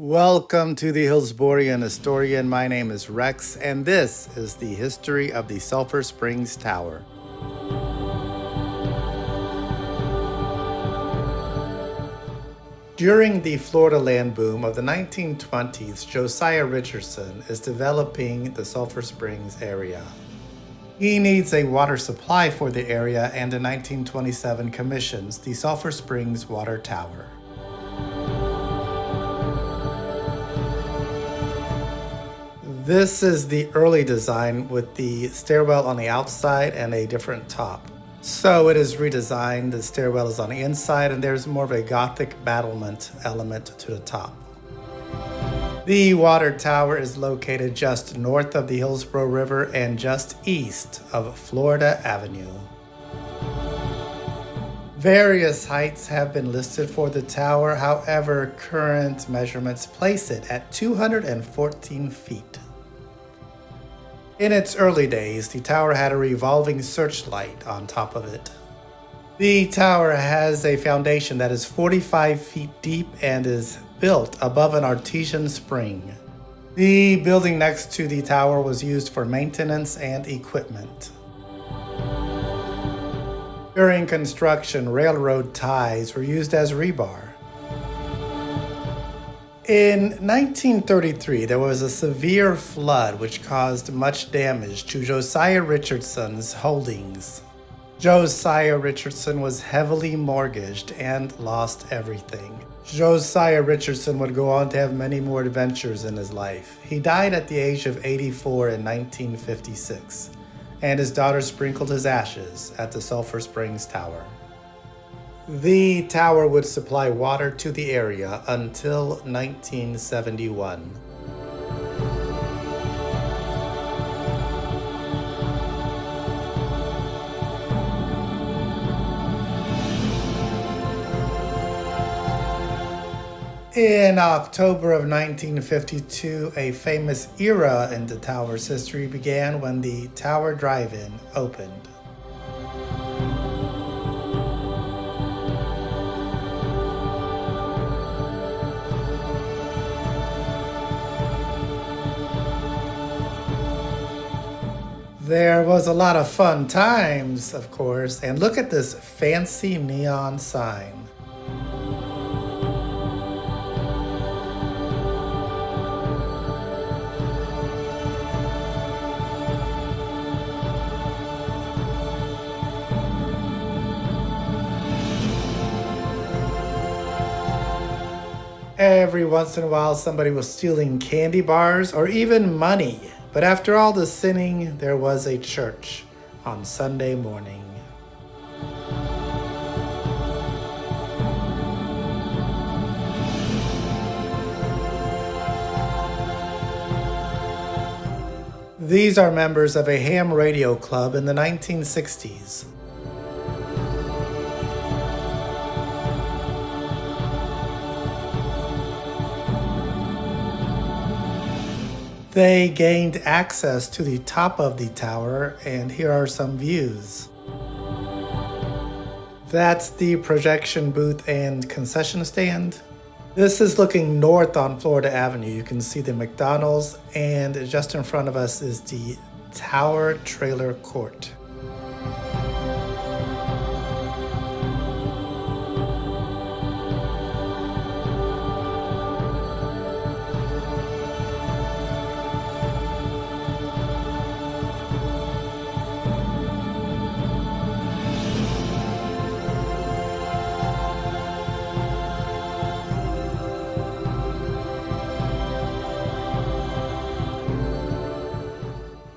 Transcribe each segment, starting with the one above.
Welcome to the Hillsborian Historian. My name is Rex, and this is the history of the Sulphur Springs Tower. During the Florida land boom of the 1920s, Josiah Richardson is developing the Sulphur Springs area. He needs a water supply for the area and in 1927 commissions the Sulphur Springs Water Tower. This is the early design with the stairwell on the outside and a different top. So it is redesigned, the stairwell is on the inside and there's more of a Gothic battlement element to the top. The water tower is located just north of the Hillsborough River and just east of Florida Avenue. Various heights have been listed for the tower, however, current measurements place it at 214 feet. In its early days, the tower had a revolving searchlight on top of it. The tower has a foundation that is 45 feet deep and is built above an artesian spring. The building next to the tower was used for maintenance and equipment. During construction, railroad ties were used as rebar. In 1933, there was a severe flood which caused much damage to Josiah Richardson's holdings. Josiah Richardson was heavily mortgaged and lost everything. Josiah Richardson would go on to have many more adventures in his life. He died at the age of 84 in 1956, and his daughter sprinkled his ashes at the Sulphur Springs Tower. The tower would supply water to the area until 1971. In October of 1952, a famous era in the tower's history began when the Tower DriveIn opened. There was a lot of fun times, of course, and look at this fancy neon sign. Every once in a while, somebody was stealing candy bars or even money. But after all the sinning, there was a church on Sunday morning. These are members of a ham radio club in the 1960s. They gained access to the top of the tower, and here are some views. That's the projection booth and concession stand. This is looking north on Florida Avenue. You can see the McDonald's, and just in front of us is the Tower Trailer Court.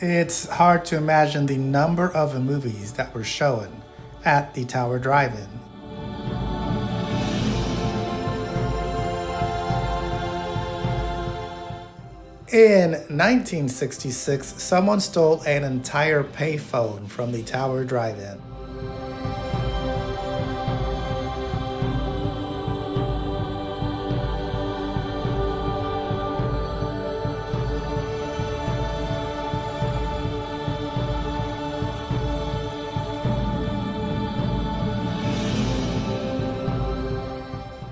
It's hard to imagine the number of movies that were shown at the Tower Drive-In. In 1966, someone stole an entire payphone from the Tower Drive-In.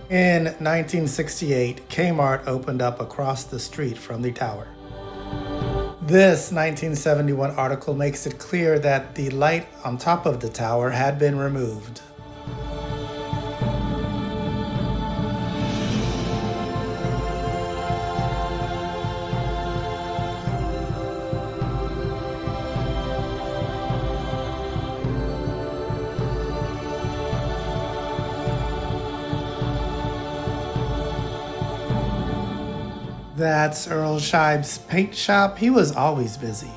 In 1968, Kmart opened up across the street from the tower. This 1971 article makes it clear that the light on top of the tower had been removed. That's Earl Scheib's paint shop. He was always busy.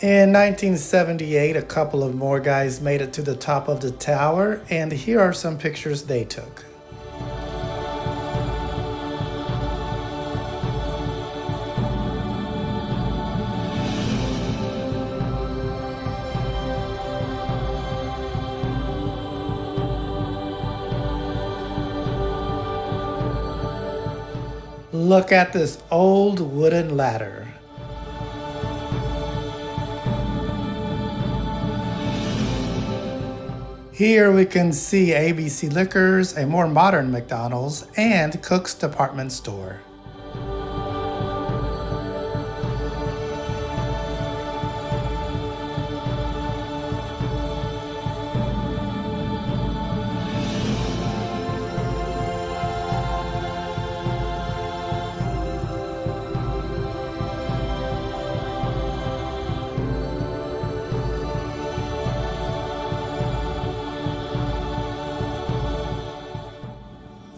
In 1978, a couple of more guys made it to the top of the tower, and here are some pictures they took. Look at this old wooden ladder. Here we can see ABC Liquors, a more modern McDonald's, and Cook's department store.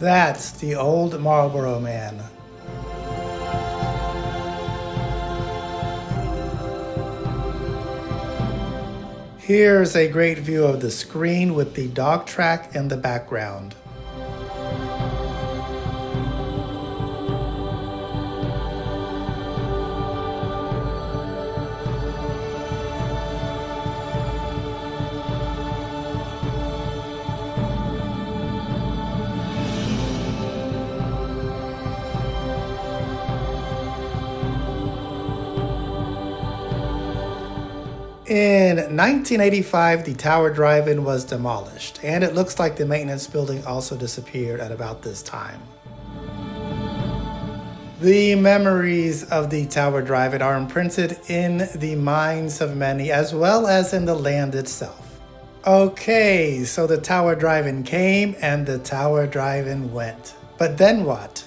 That's the old Marlboro Man. Here's a great view of the screen with the dog track in the background. In 1985, the Tower Drive-In was demolished, and it looks like the maintenance building also disappeared at about this time. The memories of the Tower Drive-In are imprinted in the minds of many, as well as in the land itself. Okay, so the Tower Drive-In came and the Tower Drive-In went. But then what?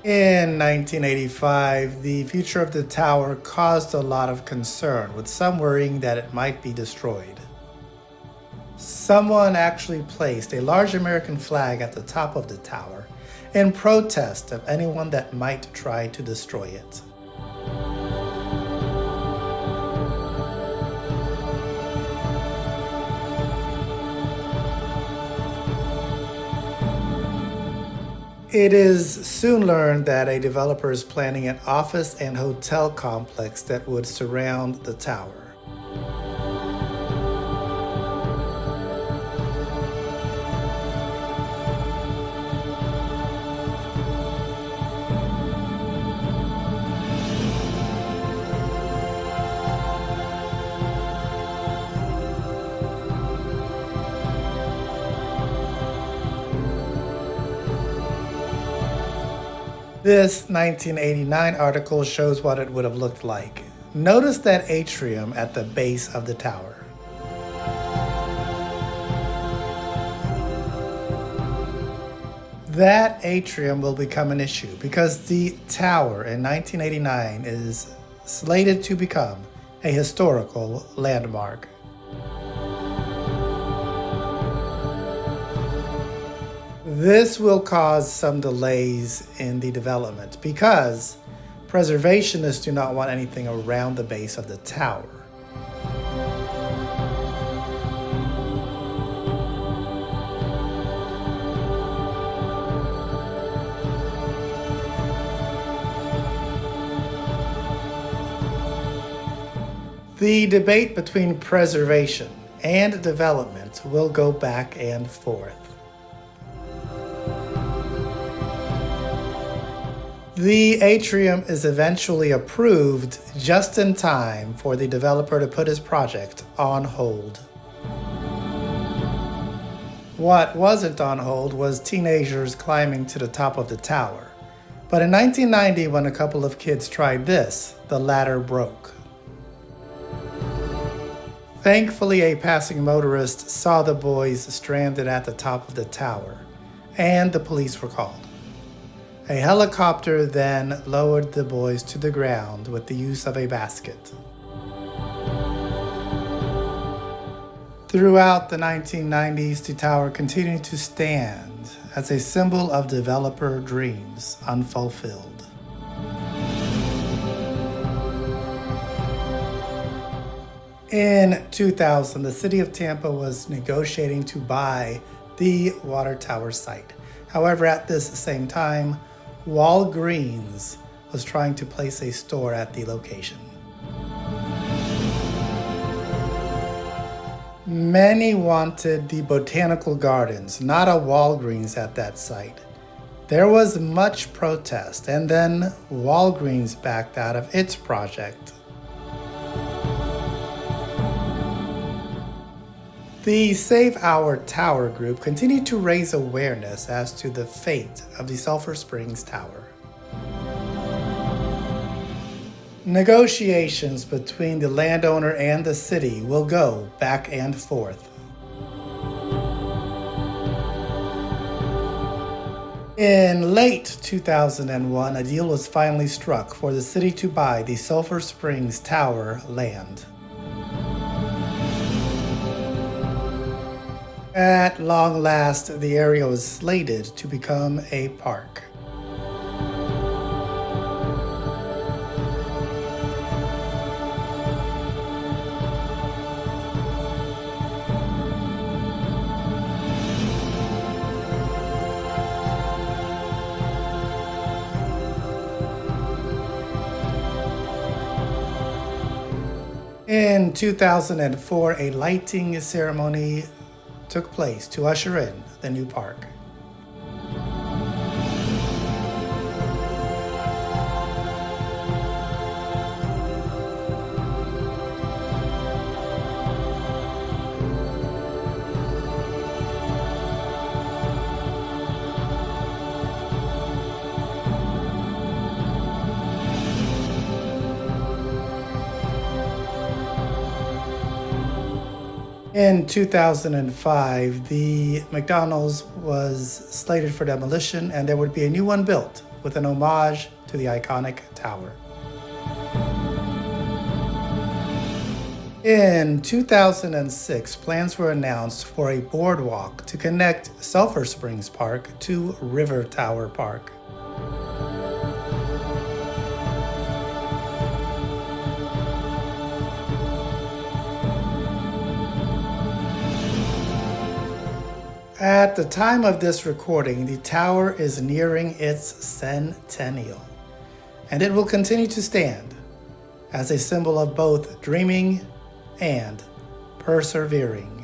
In 1985, the future of the tower caused a lot of concern, with some worrying that it might be destroyed. Someone actually placed a large American flag at the top of the tower in protest of anyone that might try to destroy it. It is soon learned that a developer is planning an office and hotel complex that would surround the tower. This 1989 article shows what it would have looked like. Notice that atrium at the base of the tower. That atrium will become an issue because the tower in 1989 is slated to become a historical landmark. This will cause some delays in the development because preservationists do not want anything around the base of the tower. The debate between preservation and development will go back and forth. The atrium is eventually approved just in time for the developer to put his project on hold. What wasn't on hold was teenagers climbing to the top of the tower. But in 1990, when a couple of kids tried this, the ladder broke. Thankfully, a passing motorist saw the boys stranded at the top of the tower, and the police were called. A helicopter then lowered the boys to the ground with the use of a basket. Throughout the 1990s, the tower continued to stand as a symbol of developer dreams unfulfilled. In 2000, the city of Tampa was negotiating to buy the water tower site. However, at this same time, Walgreens was trying to place a store at the location. Many wanted the botanical gardens, not a Walgreens at that site. There was much protest, and then Walgreens backed out of its project. The Save Our Tower group continued to raise awareness as to the fate of the Sulphur Springs Tower. Negotiations between the landowner and the city will go back and forth. In late 2001, a deal was finally struck for the city to buy the Sulphur Springs Tower land. At long last, the area was slated to become a park. In 2004, a lighting ceremony took place to usher in the new park. In 2005, the McDonald's was slated for demolition, and there would be a new one built with an homage to the iconic tower. In 2006, plans were announced for a boardwalk to connect Sulphur Springs Park to River Tower Park. At the time of this recording, the tower is nearing its centennial, and it will continue to stand as a symbol of both dreaming and persevering.